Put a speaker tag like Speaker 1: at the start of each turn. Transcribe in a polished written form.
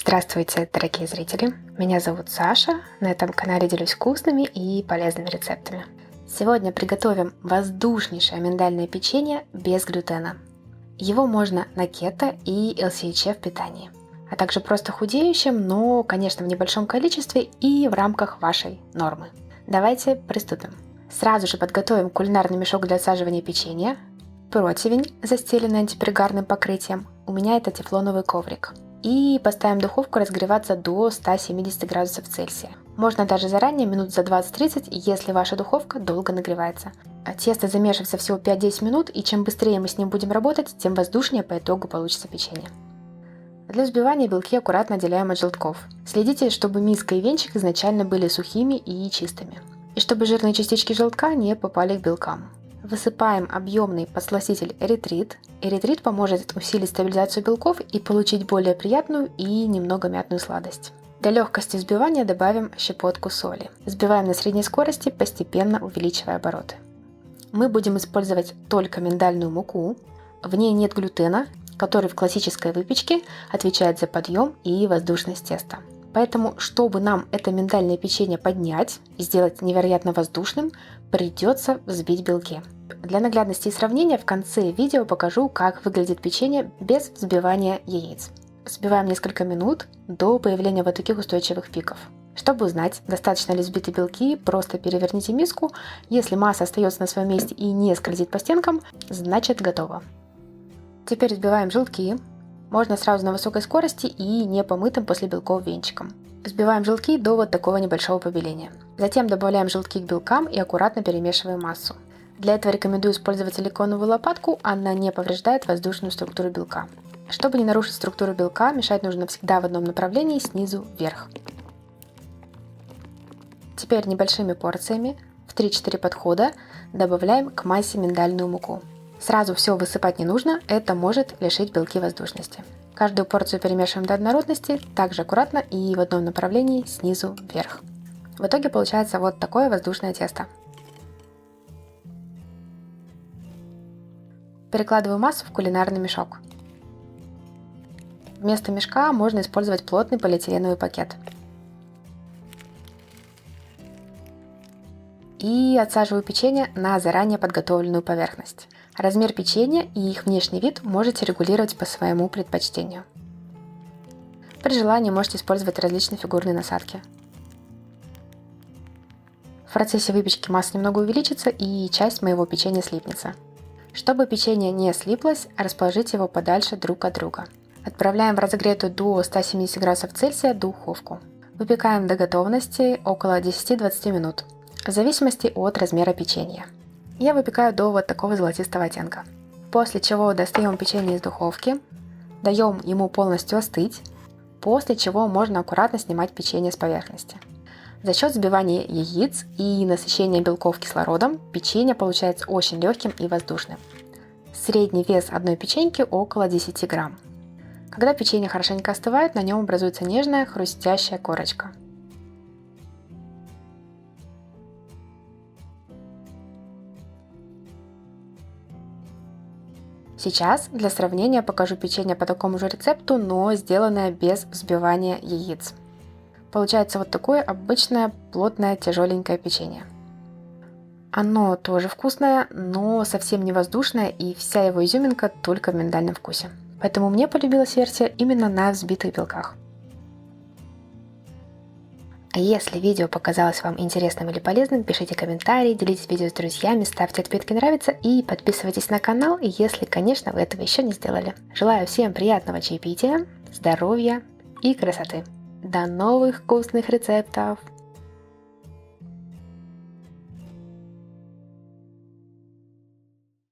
Speaker 1: Здравствуйте, дорогие зрители! Меня зовут Саша, на этом канале делюсь вкусными и полезными рецептами. Сегодня приготовим воздушнейшее миндальное печенье без глютена. Его можно на кето и ЛСＨ в питании, а также просто худеющим, но, конечно, в небольшом количестве и в рамках вашей нормы. Давайте приступим. Сразу же подготовим кулинарный мешок для отсаживания печенья, противень, застеленный антипригарным покрытием, у меня это тефлоновый коврик. И поставим духовку разогреваться до 170 градусов Цельсия. Можно даже заранее, минут за 20-30, если ваша духовка долго нагревается. Тесто замешивается всего 5-10 минут, и чем быстрее мы с ним будем работать, тем воздушнее по итогу получится печенье. Для взбивания белки аккуратно отделяем от желтков. Следите, чтобы миска и венчик изначально были сухими и чистыми. И чтобы жирные частички желтка не попали к белкам. Высыпаем объемный подсластитель эритрит. Эритрит поможет усилить стабилизацию белков и получить более приятную и немного мятную сладость. Для легкости взбивания добавим щепотку соли. Взбиваем на средней скорости, постепенно увеличивая обороты. Мы будем использовать только миндальную муку. В ней нет глютена, который в классической выпечке отвечает за подъем и воздушность теста. Поэтому, чтобы нам это миндальное печенье поднять и сделать невероятно воздушным, придется взбить белки. Для наглядности и сравнения в конце видео покажу, как выглядит печенье без взбивания яиц. Взбиваем несколько минут до появления вот таких устойчивых пиков. Чтобы узнать, достаточно ли взбиты белки, просто переверните миску. Если масса остается на своем месте и не скользит по стенкам, значит готово. Теперь взбиваем желтки. Можно сразу на высокой скорости и не помытым после белков венчиком. Взбиваем желтки до вот такого небольшого побеления. Затем добавляем желтки к белкам и аккуратно перемешиваем массу. Для этого рекомендую использовать силиконовую лопатку, она не повреждает воздушную структуру белка. Чтобы не нарушить структуру белка, мешать нужно всегда в одном направлении, снизу вверх. Теперь небольшими порциями, в 3-4 подхода, добавляем к массе миндальную муку. Сразу все высыпать не нужно, это может лишить белки воздушности. Каждую порцию перемешиваем до однородности, также аккуратно и в одном направлении снизу вверх. В итоге получается вот такое воздушное тесто. Перекладываю массу в кулинарный мешок. Вместо мешка можно использовать плотный полиэтиленовый пакет. И отсаживаю печенье на заранее подготовленную поверхность. Размер печенья и их внешний вид можете регулировать по своему предпочтению. При желании можете использовать различные фигурные насадки. В процессе выпечки масса немного увеличится и часть моего печенья слипнется. Чтобы печенье не слиплось, расположите его подальше друг от друга. Отправляем в разогретую до 170 градусов Цельсия духовку. Выпекаем до готовности около 10-20 минут, в зависимости от размера печенья. Я выпекаю до вот такого золотистого оттенка. После чего достаем печенье из духовки, даем ему полностью остыть, после чего можно аккуратно снимать печенье с поверхности. За счет взбивания яиц и насыщения белков кислородом печенье получается очень легким и воздушным. Средний вес одной печеньки около 10 грамм. Когда печенье хорошенько остывает, на нем образуется нежная хрустящая корочка. Сейчас для сравнения покажу печенье по такому же рецепту, но сделанное без взбивания яиц. Получается вот такое обычное плотное тяжеленькое печенье. Оно тоже вкусное, но совсем не воздушное, и вся его изюминка только в миндальном вкусе. Поэтому мне полюбилась версия именно на взбитых белках. Если видео показалось вам интересным или полезным, пишите комментарии, делитесь видео с друзьями, ставьте отметки «Нравится» и подписывайтесь на канал, если, конечно, вы этого еще не сделали. Желаю всем приятного чаепития, здоровья и красоты. До новых вкусных рецептов!